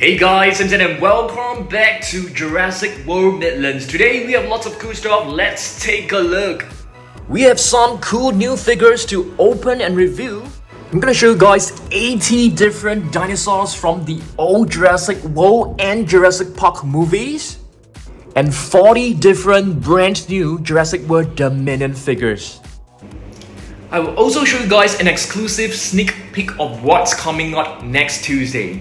Hey guys and welcome back to Jurassic World Midlands. Today we have lots of cool stuff, let's take a look. We have some cool new figures to open and review. I'm gonna show you guys 80 different dinosaurs from the old Jurassic World and Jurassic Park movies. And 40 different brand new Jurassic World Dominion figures. I will also show you guys an exclusive sneak peek of what's coming out next Tuesday.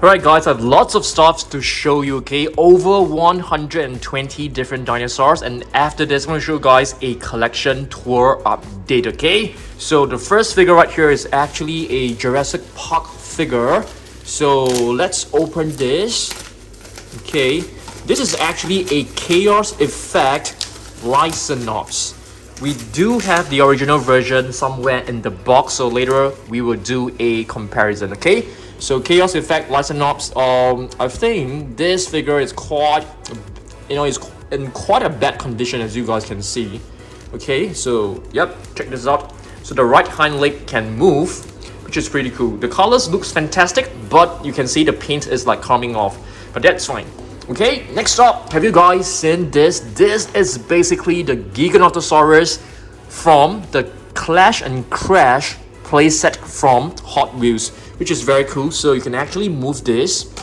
Alright guys, I have lots of stuff to show you, okay? Over 120 different dinosaurs, and after this I'm going to show you guys a collection tour update, okay? So the first figure right here is actually a Jurassic Park figure. So let's open this. Okay, this is actually a Chaos Effect Lycanops. We do have the original version somewhere in the box, so later we will do a comparison, okay? So Chaos Effect Lycanops, I think this figure is quite, is in quite a bad condition, as you guys can see. Okay, so yep, check this out. So the right hind leg can move, which is pretty cool. The colors looks fantastic, but you can see the paint is like coming off, but that's fine. Okay, next up, have you guys seen this? This is basically the Giganotosaurus from the Clash and Crash playset from Hot Wheels, which is very cool. So you can actually move this,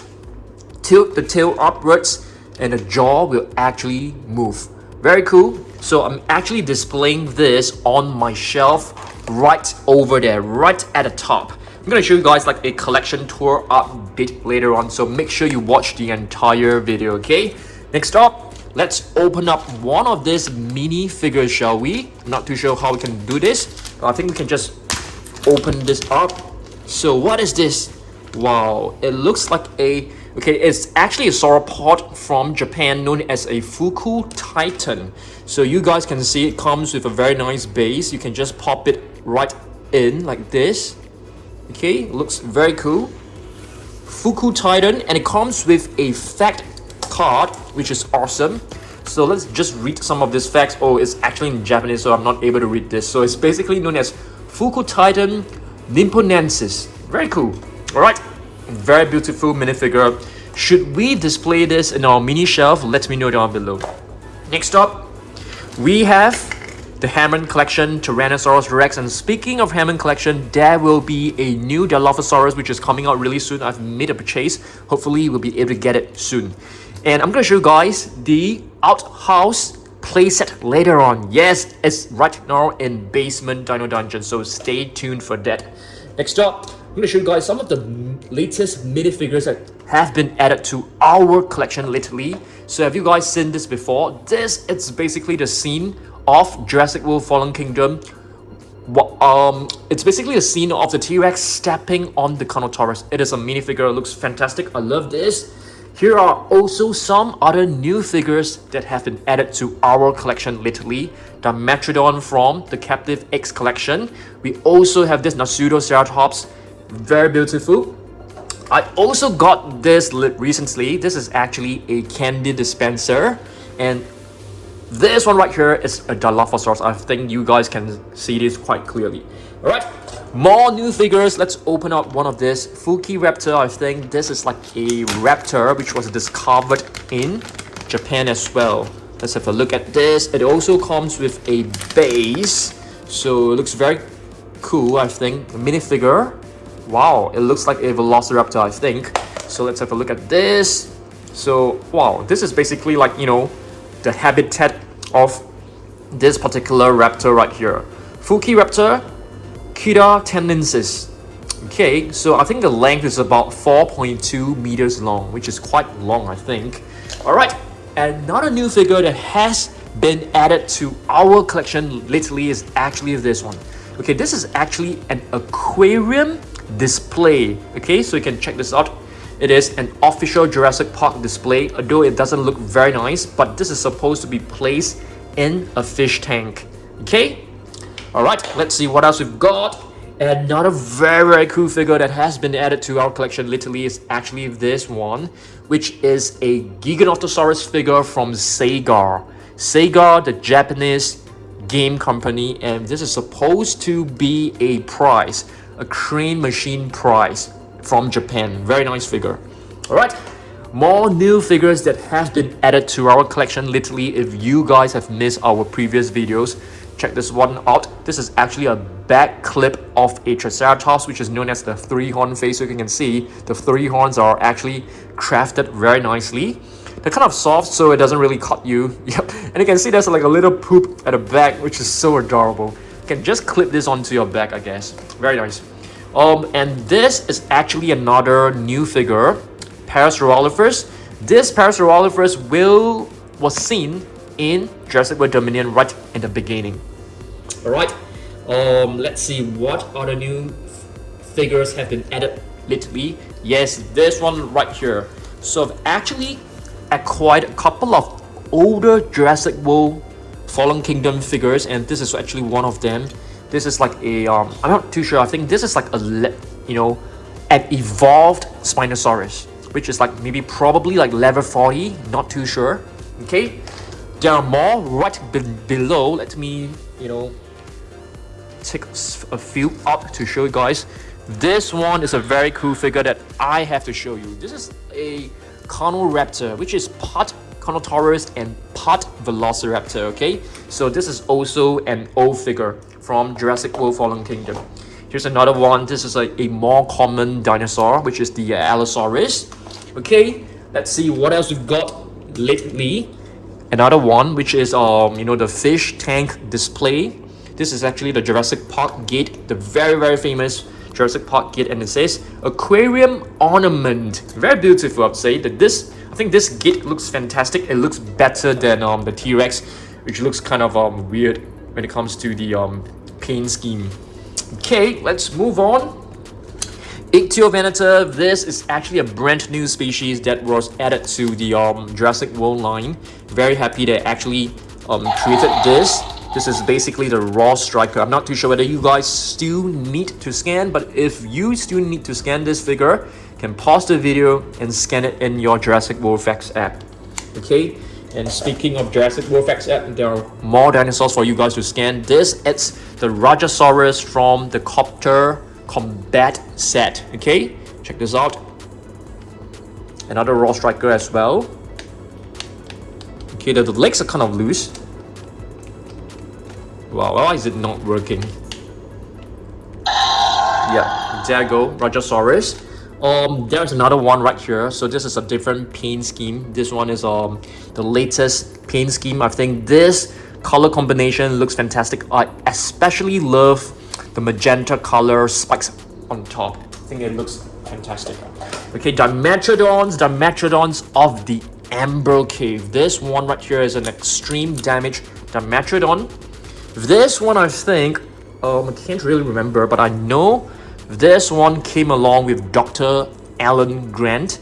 tilt the tail upwards, and the jaw will actually move. Very cool. So I'm actually displaying this on my shelf right over there, right at the top. I'm gonna show you guys like a collection tour update later on, so make sure you watch the entire video, okay? Next up, let's open up one of these mini figures, shall we? Not too sure how we can do this. I think we can just open this up. So what is this? Wow, it looks like it's actually a sauropod from Japan known as a Fuku Titan. So you guys can see it comes with a very nice base. You can just pop it right in like this. Okay, looks very cool. Fuku Titan, and it comes with a fact card, which is awesome. So let's just read some of these facts. Oh, it's actually in Japanese, so I'm not able to read this. So it's basically known as Fuku Titan Nimponensis. Very cool. Alright, very beautiful minifigure. Should we display this in our mini shelf? Let me know down below. Next up, we have the Hammond collection, Tyrannosaurus Rex. And speaking of Hammond collection, there will be a new Dilophosaurus which is coming out really soon. I've made a purchase. Hopefully we'll be able to get it soon. And I'm going to show you guys the Outhouse playset later on. Yes, it's right now in Basement Dino Dungeon, so stay tuned for that. Next up, I'm going to show you guys some of the latest minifigures that have been added to our collection lately. So have you guys seen this before? This is basically the scene of Jurassic World Fallen Kingdom. It's basically a scene of the T-Rex stepping on the Carnotaurus. It is a minifigure, it looks fantastic. I love this. Here are also some other new figures that have been added to our collection lately. The Metrodon from the Captive X collection. We also have this Triceratops, very beautiful. I also got this recently. This is actually a candy dispenser, and this one right here is a Dilophosaurus. I think you guys can see this quite clearly. Alright, more new figures. Let's open up one of this. Fuki Raptor. I think this is like a raptor which was discovered in Japan as well. Let's have a look at this. It also comes with a base. So it looks very cool, I think. A minifigure. Wow, it looks like a Velociraptor, I think. So let's have a look at this. So, wow, this is basically like, the habitat of this particular raptor right here. Fuki Raptor, Kita tenensis. Okay, so I think the length is about 4.2 meters long, which is quite long, I think. Alright, another new figure that has been added to our collection lately is actually this one. Okay, this is actually an Aquarium Display. Okay, so you can check this out. It is an official Jurassic Park display, although it doesn't look very nice, but this is supposed to be placed in a fish tank. Okay? Alright, let's see what else we've got. Another very cool figure that has been added to our collection lately is actually this one, which is a Giganotosaurus figure from Sega. Sega, the Japanese game company, and this is supposed to be a prize, a crane machine prize from Japan. Very nice figure. Alright, more new figures that have been added to our collection. Literally, if you guys have missed our previous videos, check this one out. This is actually a back clip of a Triceratops, which is known as the 3-horn face. So you can see the 3 horns are actually crafted very nicely. They're kind of soft, so it doesn't really cut you. Yep. And you can see there's like a little poop at the back, which is so adorable. You can just clip this onto your back, I guess. Very nice. And this is actually another new figure, Parasaurolophus. This Parasaurolophus was seen in Jurassic World Dominion right in the beginning. Alright, let's see what other new figures have been added lately. Yes, this one right here. So I've actually acquired a couple of older Jurassic World Fallen Kingdom figures, and this is actually one of them. This is like a I'm not too sure. I think this is like an evolved Spinosaurus, which is like probably like level 40, not too sure. Okay, there are more right below. Let me take a few up to show you guys. This one is a very cool figure that I have to show you. This is a Carnal Raptor, which is part Carnotaurus and part Velociraptor. Okay, so this is also an old figure from Jurassic World Fallen Kingdom. Here's another one. This is a more common dinosaur, which is the Allosaurus. Okay, let's see what else we've got lately. Another one, which is the fish tank display. This is actually the Jurassic Park gate, the very famous Jurassic Park gate, and it says aquarium ornament. Very beautiful, I'd say. I think this gate looks fantastic. It looks better than the T-Rex, which looks kind of weird when it comes to the paint scheme. Okay, let's move on. Ichio Venator. This is actually a brand new species that was added to the Jurassic World line. Very happy they actually created this. This is basically the raw striker. I'm not too sure whether you guys still need to scan, but if you still need to scan this figure, you can pause the video and scan it in your Jurassic World Facts app. Okay, and speaking of Jurassic World Facts app, there are more dinosaurs for you guys to scan. This is the Brachiosaurus from the Copter combat set. Okay, check this out. Another raw striker as well. Okay, the legs are kind of loose. Wow, why is it not working? Yeah, there you go, Brachiosaurus. There's another one right here. So this is a different paint scheme. This one is the latest paint scheme. I think this color combination looks fantastic. I especially love the magenta color spikes on top. I think it looks fantastic. Okay, Dimetrodons of the Amber Cave. This one right here is an extreme damage Dimetrodon. This one, I think, I can't really remember, but I know this one came along with Dr. Alan Grant.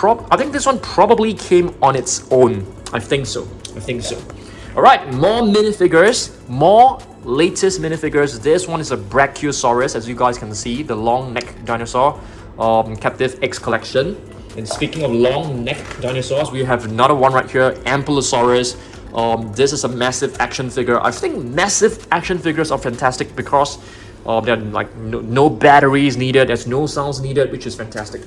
I think this one probably came on its own. I think so. Alright, more minifigures, more latest minifigures. This one is a Brachiosaurus, as you guys can see, the long neck dinosaur, Captive X collection. And speaking of long neck dinosaurs, we have another one right here, Ampilosaurus. This is a massive action figure. I think massive action figures are fantastic because there are like no batteries needed, there's no sounds needed, which is fantastic.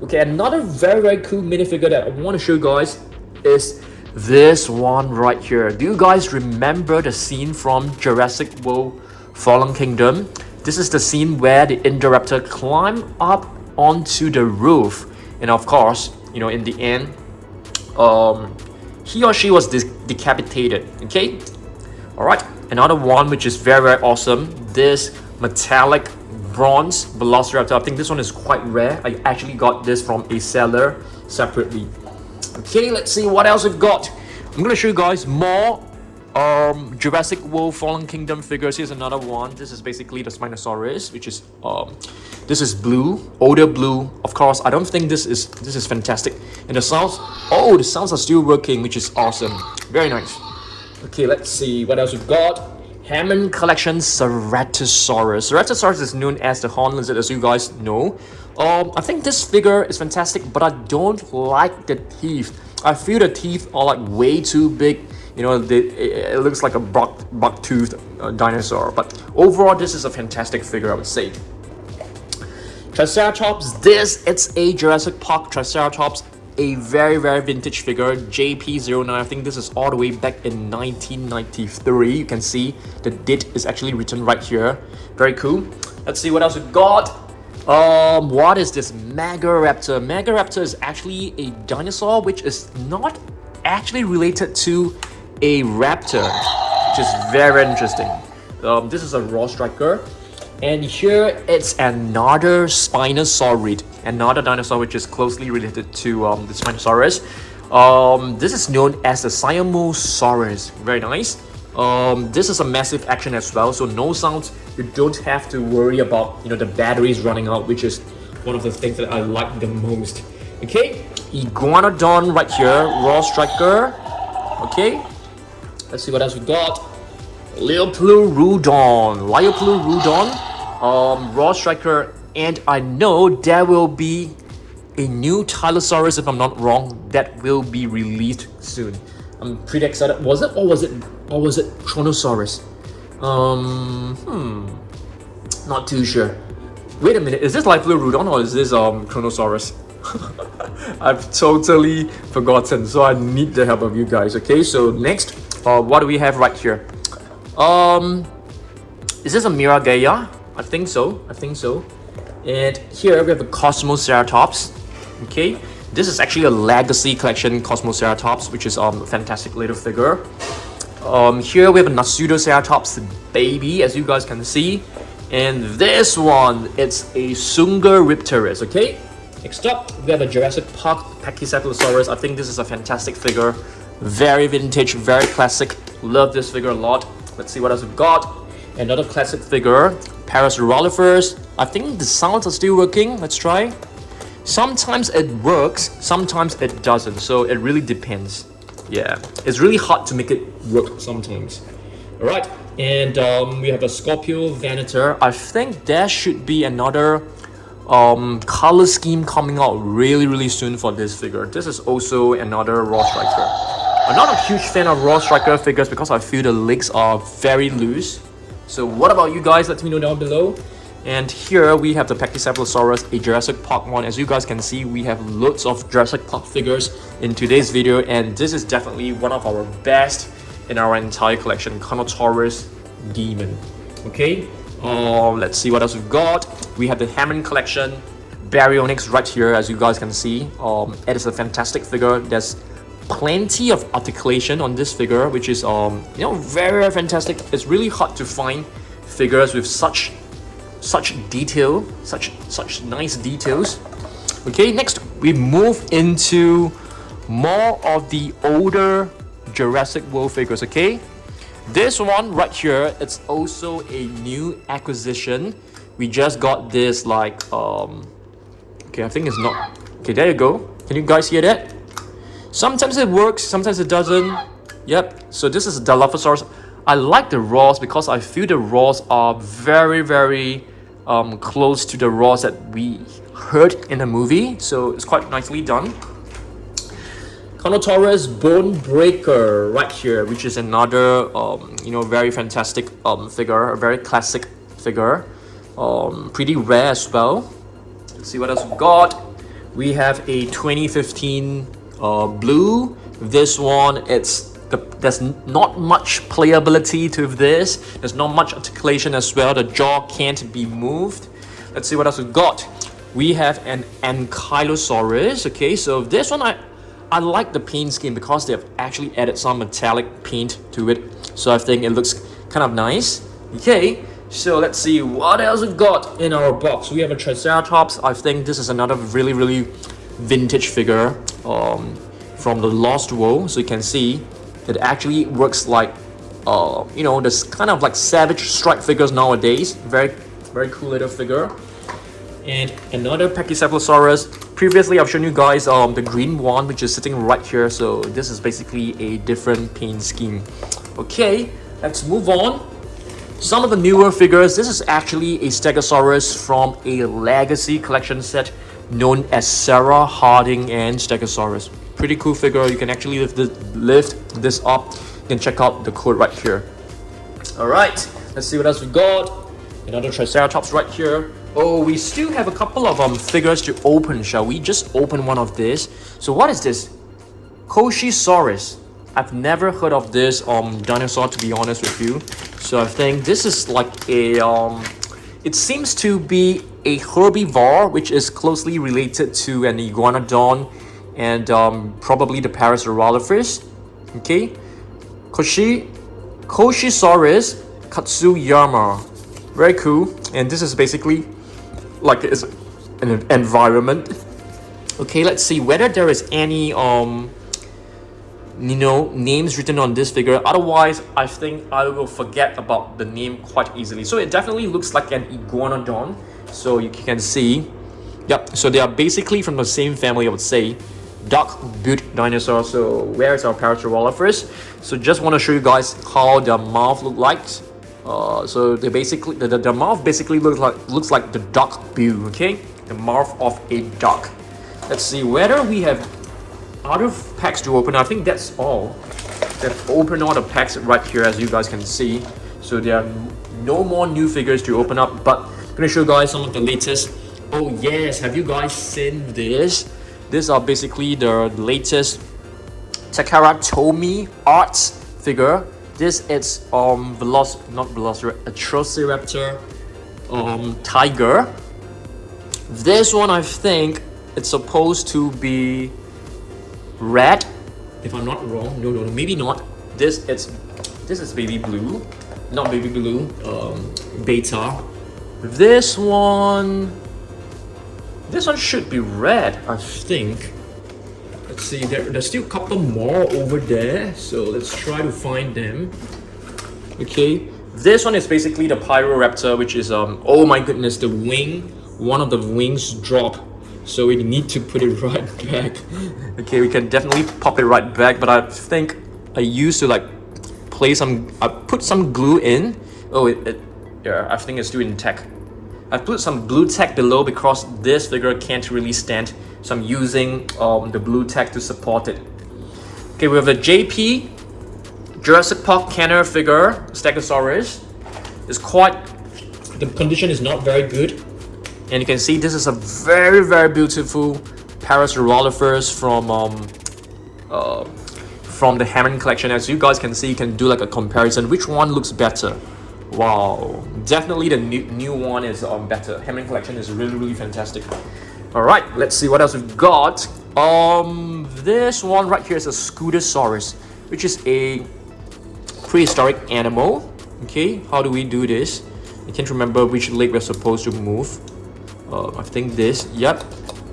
Okay, another very cool minifigure that I want to show you guys is this one right here. Do you guys remember the scene from Jurassic World Fallen Kingdom? This is the scene where the Indoraptor climbed up onto the roof, and of course, in the end, he or she was decapitated. Okay, all right, another one which is very awesome. This metallic bronze Velociraptor. I think this one is quite rare. I actually got this from a seller separately. Okay, let's see what else we've got. I'm gonna show you guys more Jurassic World Fallen Kingdom figures. Here's another one. This is basically the Spinosaurus, which is this is blue, older blue. Of course, I don't think this is fantastic. And the sounds are still working, which is awesome. Very nice. Okay, let's see what else we've got. Hammond Collection Ceratosaurus. Ceratosaurus is known as the horn lizard, as you guys know. I think this figure is fantastic, but I don't like the teeth. I feel the teeth are like way too big. It looks like a buck-toothed dinosaur. But overall, this is a fantastic figure, I would say. Triceratops, it's a Jurassic Park Triceratops, a very vintage figure, JP09. I think this is all the way back in 1993. You can see the date is actually written right here. Very cool. Let's see what else we got. What is this? Megaraptor. Megaraptor is actually a dinosaur which is not actually related to a raptor, which is very interesting. This is a raw striker. And here it's another Spinosaurid, another dinosaur which is closely related to the Spinosaurus. This is known as the Siamosaurus. Very nice. This is a massive action as well, so no sounds. You don't have to worry about the batteries running out, which is one of the things that I like the most. Okay, Iguanodon right here, raw striker. Okay, let's see what else we got. Lioplurodon, raw striker, and I know there will be a new Tyrannosaurus, if I'm not wrong, that will be released soon. I'm pretty excited. Was it Kronosaurus? Not too sure. Wait a minute, is this Lioplurodon or is this Kronosaurus? I've totally forgotten, so I need the help of you guys. Okay, so next, what do we have right here? Is this a Miragaia? I think so. And here we have a Cosmoceratops. Okay, this is actually a legacy collection Cosmoceratops, which is a fantastic little figure. Here we have a Pseudoceratops baby, as you guys can see. And this one, it's a Sungaripterus. Okay, next up we have a Jurassic Park Pachycephalosaurus. I think this is a fantastic figure, very vintage, very classic. Love this figure a lot. Let's see what else we've got. Another classic figure, Parasaurolophus. I think the sounds are still working. Let's try. Sometimes it works, sometimes it doesn't. So it really depends. Yeah, it's really hard to make it work sometimes. All right, and we have a Ichio Venator. I think there should be another color scheme coming out really soon for this figure. This is also another raw striker. I'm not a huge fan of raw striker figures because I feel the legs are very loose. So what about you guys? Let me know down below. And here we have the Pachycephalosaurus, a Jurassic Park one. As you guys can see, we have loads of Jurassic Park figures in today's video, and this is definitely one of our best in our entire collection, Carnotaurus Demon. Okay, let's see what else we've got. We have the Hammond collection, Baryonyx right here, as you guys can see. It is a fantastic figure. There's plenty of articulation on this figure, which is very fantastic. It's really hard to find figures with such detail, such nice details. Okay, next we move into more of the older Jurassic World figures. Okay, this one right here, it's also a new acquisition. We just got this okay, I think it's not okay. There you go. Can you guys hear that? Sometimes it works, sometimes it doesn't. Yep, so this is Dilophosaurus. I like the raws because I feel the raws are very close to the raws that we heard in the movie, so it's quite nicely done. Carnotaurus Bone Breaker right here, which is another very fantastic figure, a very classic figure, pretty rare as well. Let's see what else we got. We have a 2015 blue. This one, there's not much playability to this. There's not much articulation as well. The jaw can't be moved. Let's see what else we've got. We have an Ankylosaurus. Okay, so this one I like the paint scheme because they have actually added some metallic paint to it. So I think it looks kind of nice. Okay, so let's see what else we've got in our box. We have a Triceratops. I think this is another really vintage figure from the Lost World. So you can see it actually works like this kind of like savage strike figures nowadays. Very cool little figure. And another Pachycephalosaurus. Previously I've shown you guys the green one, which is sitting right here. So this is basically a different paint scheme. Okay, let's move on. Some of the newer figures. This is actually a Stegosaurus from a legacy collection set known as Sarah, Harding, and Stegosaurus. Pretty cool figure. You can actually lift this up. You can check out the code right here. All right, let's see what else we got. Another Triceratops right here. Oh, we still have a couple of figures to open. Shall we just open one of this? So what is this? Koshy Soros. I've never heard of this dinosaur, to be honest with you. So I think this is like a it seems to be a herbivore, which is closely related to an iguanodon and probably the Parasaurolophus. Okay, Koshy Soros Katsuyama. Very cool. And this is basically like it's an environment. Okay, let's see whether there is any names written on this figure. Otherwise, I think I will forget about the name quite easily. So it definitely looks like an iguanodon. So you can see, yep. So they are basically from the same family, I would say, duck-billed dinosaur. So where's our Parasaurolophus? So just want to show you guys how their mouth look like. So they basically the mouth basically looks like the duck bill. Okay, the mouth of a duck. Let's see whether we have other packs to open. I think that's all. They've opened all the packs right here, as you guys can see. So there are no more new figures to open up, but I'm gonna show you guys some of the latest. Oh yes, have you guys seen this? These are basically the latest Takaratomi Arts figure. This is Atorciraptor tiger. This one, I think it's supposed to be red, if I'm not wrong. No, maybe not. This is baby blue, not baby blue. Beta. This one should be red, I think. Let's see. There's still a couple more over there, so let's try to find them. Okay. This one is basically the Pyro Raptor, which is oh my goodness, the wing. One of the wings dropped. So we need to put it right back. Okay, we can definitely pop it right back, but I think I used to like put some glue in. Oh, yeah, I think it's still intact. I put some blue tack below because this figure can't really stand. So I'm using the blue tack to support it. Okay, we have a JP Jurassic Park Kenner figure, Stegosaurus. The condition is not very good. And you can see this is a very, very beautiful Parasaurolophus from the Hammond collection. As you guys can see, you can do like a comparison. Which one looks better? Wow, definitely the new one is better. Hammond collection is really, really fantastic. All right, let's see what else we've got. This one right here is a Stegosaurus, which is a prehistoric animal. Okay, how do we do this? I can't remember which leg we're supposed to move. I think this, yep.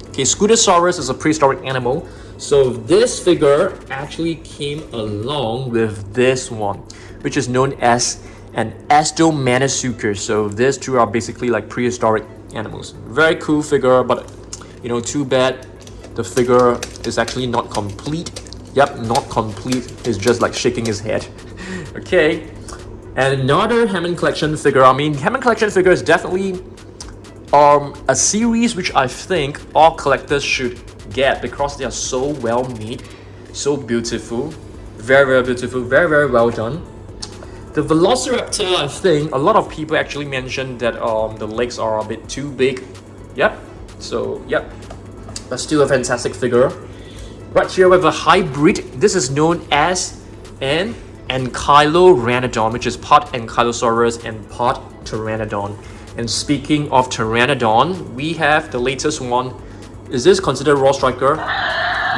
Okay, Stegosaurus is a prehistoric animal. So this figure actually came along with this one, which is known as an Astomanosuchus. So these two are basically like prehistoric animals. Very cool figure, but too bad the figure is actually not complete. Yep, not complete. He's just like shaking his head. Okay, and another Hammond collection figure. I mean, Hammond collection figure is definitely a series which I think all collectors should get because they are so well made, so beautiful, very, very beautiful, very, very well done. The Velociraptor, I think a lot of people actually mentioned that the legs are a bit too big. Yep, so yep, but still a fantastic figure. Right here we have a hybrid. This is known as an Ankylosaurus, which is part Ankylosaurus and part Pteranodon. And speaking of Pteranodon, we have the latest one. Is this considered Raw Striker?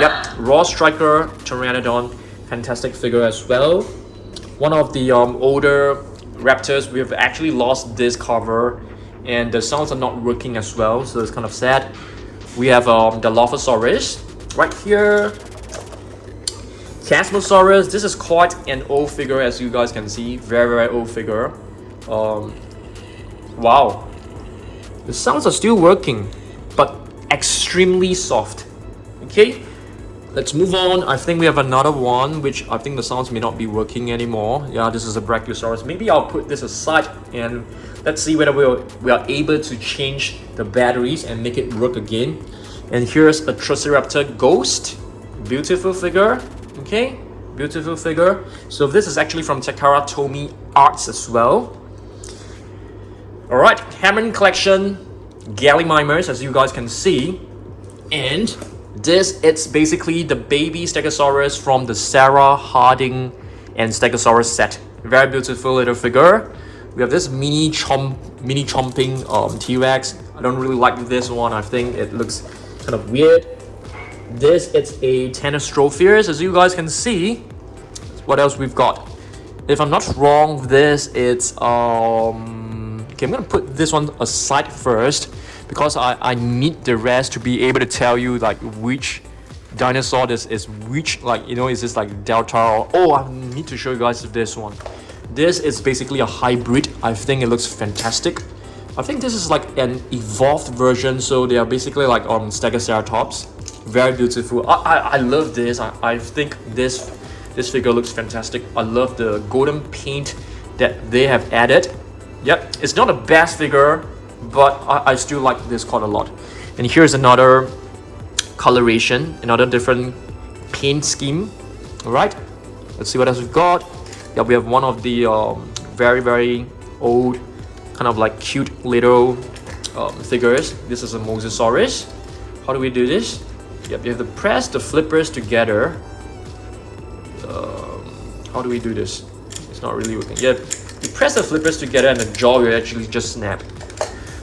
Yep, Raw Striker Pteranodon. Fantastic figure as well. One of the older raptors. We've actually lost this cover, and the sounds are not working as well, so it's kind of sad. We have the Dilophosaurus right here. Siamosaurus. This is quite an old figure, as you guys can see. Very, very old figure. Wow, the sounds are still working, but extremely soft. Okay, let's move on. I think we have another one, which I think the sounds may not be working anymore. Yeah, this is a Brachiosaurus. Maybe I'll put this aside and let's see whether we are able to change the batteries and make it work again. And here's a Triceratops ghost. Beautiful figure. Okay, beautiful figure. So this is actually from Takaratomi Arts as well. Alright, Hammond collection. Gallimimus, as you guys can see. And this, it's basically the baby Stegosaurus from the Sarah, Harding, and Stegosaurus set. Very beautiful little figure. We have this mini chomping T-Rex. I don't really like this one. I think it looks kind of weird. This, it's a Tyrannosaurus, as you guys can see. What else we've got? If I'm not wrong, this it's okay, I'm gonna put this one aside first because I need the rest to be able to tell you like which dinosaur this is, which, like, you know, is this like Delta or, oh, I need to show you guys this one. This is basically a hybrid. I think it looks fantastic. I think this is like an evolved version, so they are basically like Stegosaurus. Very beautiful. I love this. I think this figure looks fantastic. I love the golden paint that they have added. Yep, it's not the best figure, but I still like this quite a lot. And here's another coloration, another different paint scheme. All right, let's see what else we've got. Yeah, we have one of the very old, kind of like cute little figures. This is a Mosasaurus. How do we do this? Yep, you have to press the flippers together. How do we do this? It's not really working. Yep, you press the flippers together and the jaw will actually just snap.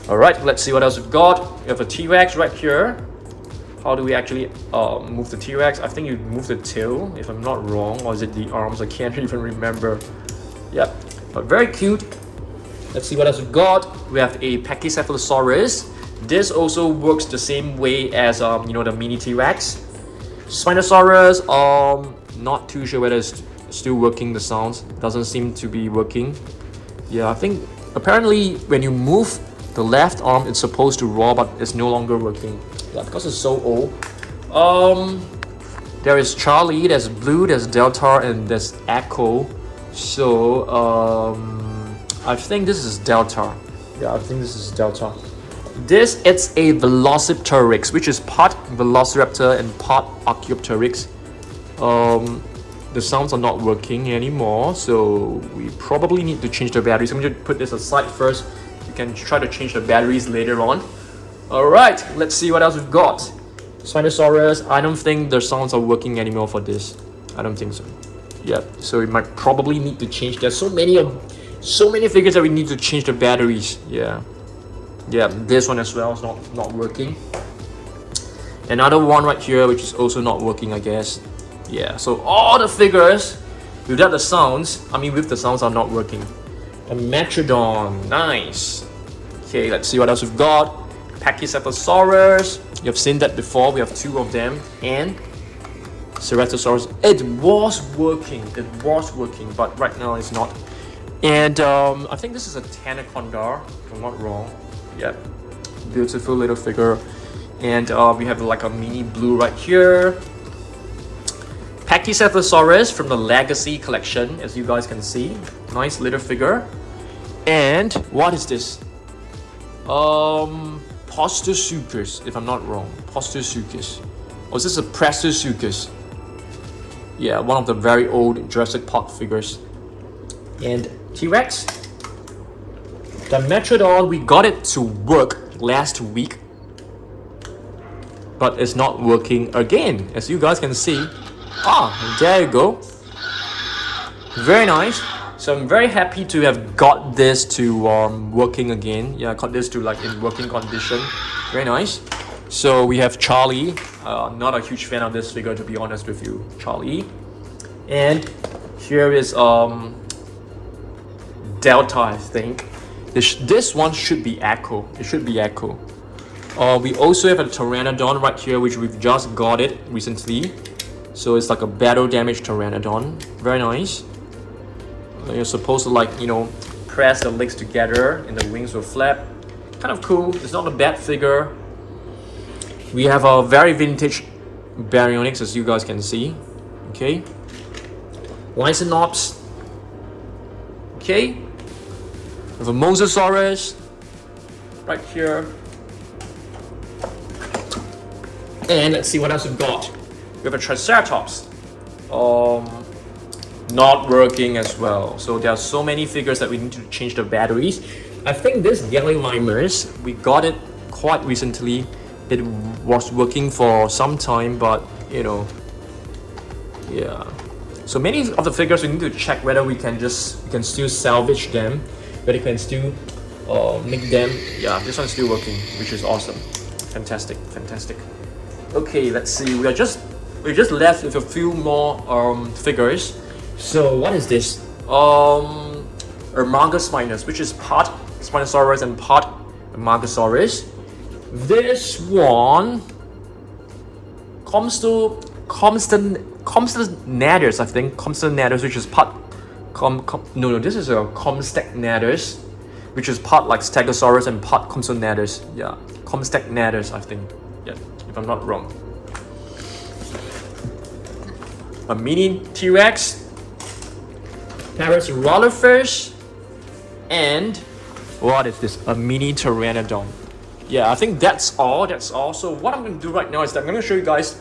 All right, let's see what else we've got. We have a T-Rex right here. How do we actually move the T-Rex? I think you move the tail, if I'm not wrong, or is it the arms? I can't even remember. Yep, but very cute. Let's see what else we've got. We have a Pachycephalosaurus. This also works the same way as you know, the mini T-Rex. Spinosaurus, not too sure whether it's still working. The sounds doesn't seem to be working. Yeah, I think apparently when you move the left arm, it's supposed to roar, but it's no longer working. Yeah, because it's so old. There is Charlie, there's Blue, there's Delta, and there's Echo. So I think this is Delta. Yeah, I think this is Delta. This, it's a Velociraptor, which is part Velociraptor and part Archaeopteryx. The sounds are not working anymore, so we probably need to change the batteries. I'm going to put this aside first. You can try to change the batteries later on. Alright, let's see what else we've got. Spinosaurus, I don't think the sounds are working anymore for this. I don't think so. Yep, so we might probably need to change. There's so many figures that we need to change the batteries. Yeah, this one as well is not working. Another one right here which is also not working, I guess. Yeah, so all the figures without the sounds, with the sounds, are not working. A Metrodon, nice. Okay, let's see what else we've got. Pachycephalosaurus, you've seen that before. We have two of them. And Ceratosaurus. It was working, but right now it's not. And I think this is a Tanaconda, if I'm not wrong. Yep, beautiful little figure. And we have like a mini blue right here. Pachycephalosaurus from the Legacy collection, as you guys can see. Nice little figure. And what is this? Postosuchus, if I'm not wrong. Postosuchus. Or is this a Prestosuchus? Yeah, one of the very old Jurassic Park figures. And T-Rex. The Metrodon, we got it to work last week, but it's not working again, as you guys can see. There you go. Very nice. So I'm very happy to have got this to working again. Yeah, I got this to like in working condition. Very nice. So we have Charlie. Not a huge fan of this figure, to be honest with you, Charlie. And here is Delta, I think. This one should be Echo. It should be Echo. We also have a Pteranodon right here, which we've just got it recently. So it's like a battle damaged Pteranodon. Very nice. You're supposed to, like, you know, press the legs together and the wings will flap. Kind of cool. It's not a bad figure. We have a very vintage Baryonyx, as you guys can see. Okay. Lycinops. Okay. We have a Mosasaurus right here. And let's see what else we've got. We have a Triceratops. Not working as well. So there are so many figures that we need to change the batteries. I think this Gallimimus, we got it quite recently. It was working for some time, but you know, yeah. So many of the figures we need to check whether we can still salvage them, whether we can still make them. Yeah, this one's still working, which is awesome. Fantastic, fantastic. Okay, let's see. We're just left with a few more figures. So what is this? Amargaspinus, which is part Spinosaurus and part Amargasaurus. This one comes to Compsognathus, I think. Compsognathus, which is part this is a Compsognathus, which is part like Stegosaurus and part Compsognathus. Yeah, Compsognathus, I think. Yeah, if I'm not wrong. A mini T-Rex, Parasaurolophus, and what is this? A mini Pteranodon. Yeah, I think that's all. So what I'm going to do right now is that I'm going to show you guys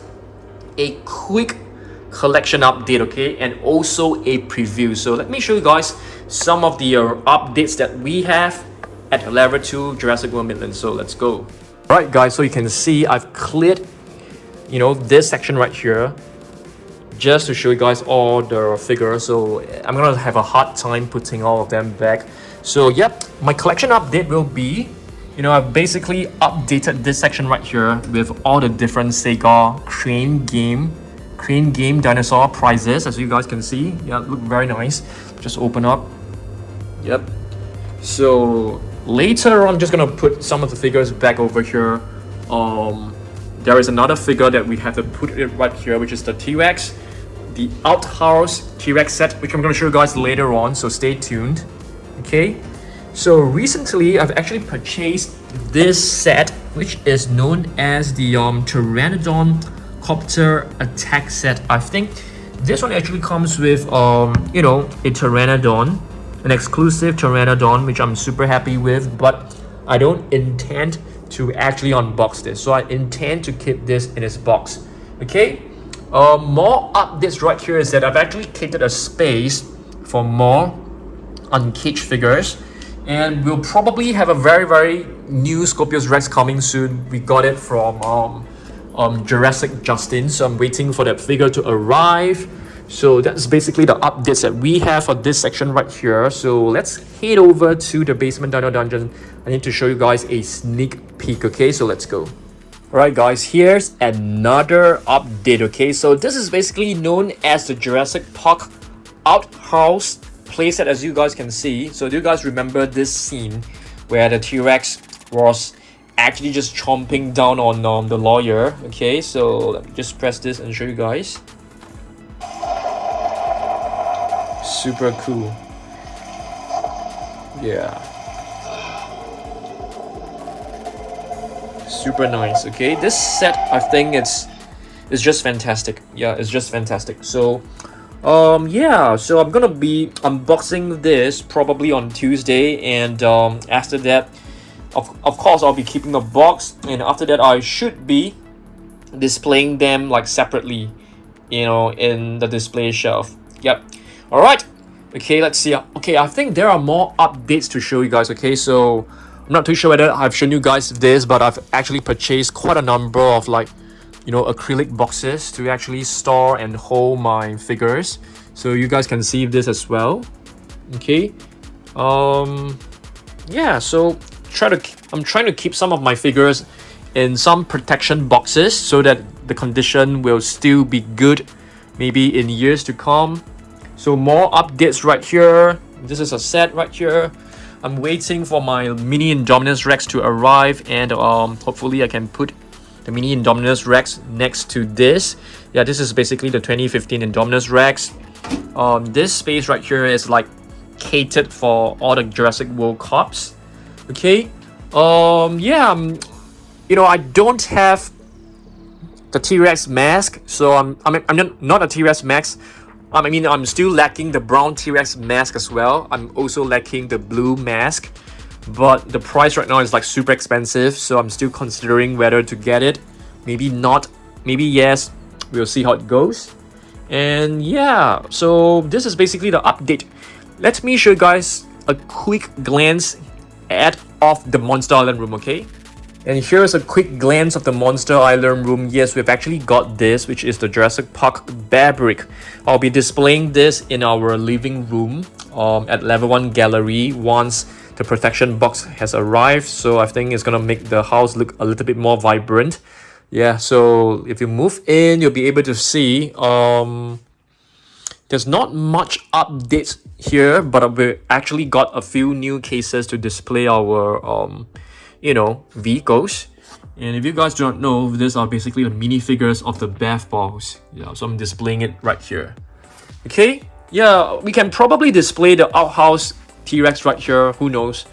a quick collection update, okay, and also a preview. So let me show you guys some of the updates that we have at Level 2 Jurassic World Midlands. So let's go. Alright guys, so you can see I've cleared, you know, this section right here just to show you guys all the figures. So I'm gonna have a hard time putting all of them back. So yep, my collection update will be, you know, I've basically updated this section right here with all the different Sega Crane Game dinosaur prizes, as you guys can see. Yeah, look very nice. Just open up. Yep. So later on, I'm just gonna put some of the figures back over here. There is another figure that we have to put it right here, which is the T-Rex, the Outhouse T-Rex set, which I'm gonna show you guys later on. So stay tuned. Okay. So recently, I've actually purchased this set, which is known as the Pteranodon Copter attack set. I think this one actually comes with you know, a Pteranodon, an exclusive Pteranodon, which I'm super happy with, but I don't intend to actually unbox this. So I intend to keep this in its box. Okay. More updates right here is that I've actually created a space for more uncaged figures. And we'll probably have a very new Scorpius Rex coming soon. We got it from Jurassic Justin, so I'm waiting for that figure to arrive. So that's basically the updates that we have for this section right here. So let's head over to the basement dino dungeon. I need to show you guys a sneak peek, okay? So let's go. Alright guys, here's another update, okay? So this is basically known as the Jurassic Park Outhouse playset, as you guys can see. So do you guys remember this scene where the T-Rex was actually just chomping down on the lawyer? Okay, so let me just press this and show you guys. Super cool. Yeah. Super nice. Okay, this set, I think it's just fantastic. Yeah, it's just fantastic. So yeah, so I'm gonna be unboxing this probably on Tuesday, and after that, of course, I'll be keeping the box, and after that, I should be displaying them like separately, you know, in the display shelf. Yep. All right. Okay, let's see. Okay, I think there are more updates to show you guys. Okay, so I'm not too sure whether I've shown you guys this, but I've actually purchased quite a number of, like, you know, acrylic boxes to actually store and hold my figures, so you guys can see this as well. Okay. Yeah, so I'm trying to keep some of my figures in some protection boxes so that the condition will still be good maybe in years to come. So more updates right here. This is a set right here. I'm waiting for my mini Indominus Rex to arrive, and hopefully I can put the mini Indominus Rex next to this. Yeah, this is basically the 2015 Indominus Rex. This space right here is like catered for all the Jurassic World Cups. Okay. Yeah, you know, I don't have the T-Rex mask, so I'm not a T-Rex mask. I mean, I'm still lacking the brown T-Rex mask as well. I'm also lacking the blue mask, but the price right now is like super expensive, so I'm still considering whether to get it. Maybe not, maybe yes. We'll see how it goes. And yeah, so this is basically the update. Let me show you guys a quick glance of the Monster Island room, okay? And here's a quick glance of the Monster Island room. Yes, we've actually got this, which is the Jurassic Park Bear Brick. I'll be displaying this in our living room at level 1 gallery once the protection box has arrived. So I think it's gonna make the house look a little bit more vibrant. Yeah, so if you move in, you'll be able to see there's not much updates here, but we actually got a few new cases to display our vehicles. And if you guys do not know, these are basically the minifigures of the bath balls. Yeah, so I'm displaying it right here. Okay, yeah, we can probably display the Outhouse T-Rex right here. Who knows?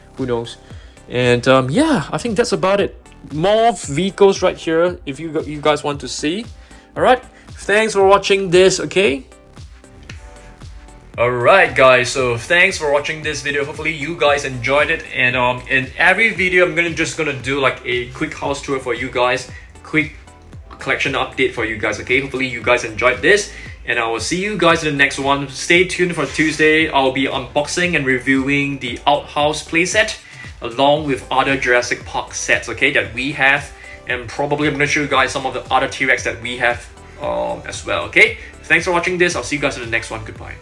And yeah, I think that's about it. More vehicles right here if you guys want to see. All right, thanks for watching this. Okay. Alright guys, so thanks for watching this video. Hopefully you guys enjoyed it, and in every video I'm just gonna do like a quick house tour for you guys, quick collection update for you guys. Okay, hopefully you guys enjoyed this, and I will see you guys in the next one. Stay tuned for Tuesday. I'll be unboxing and reviewing the Outhouse playset along with other Jurassic Park sets, okay, that we have, and probably I'm gonna show you guys some of the other T-Rex that we have as well. Okay, thanks for watching this. I'll see you guys in the next one. Goodbye.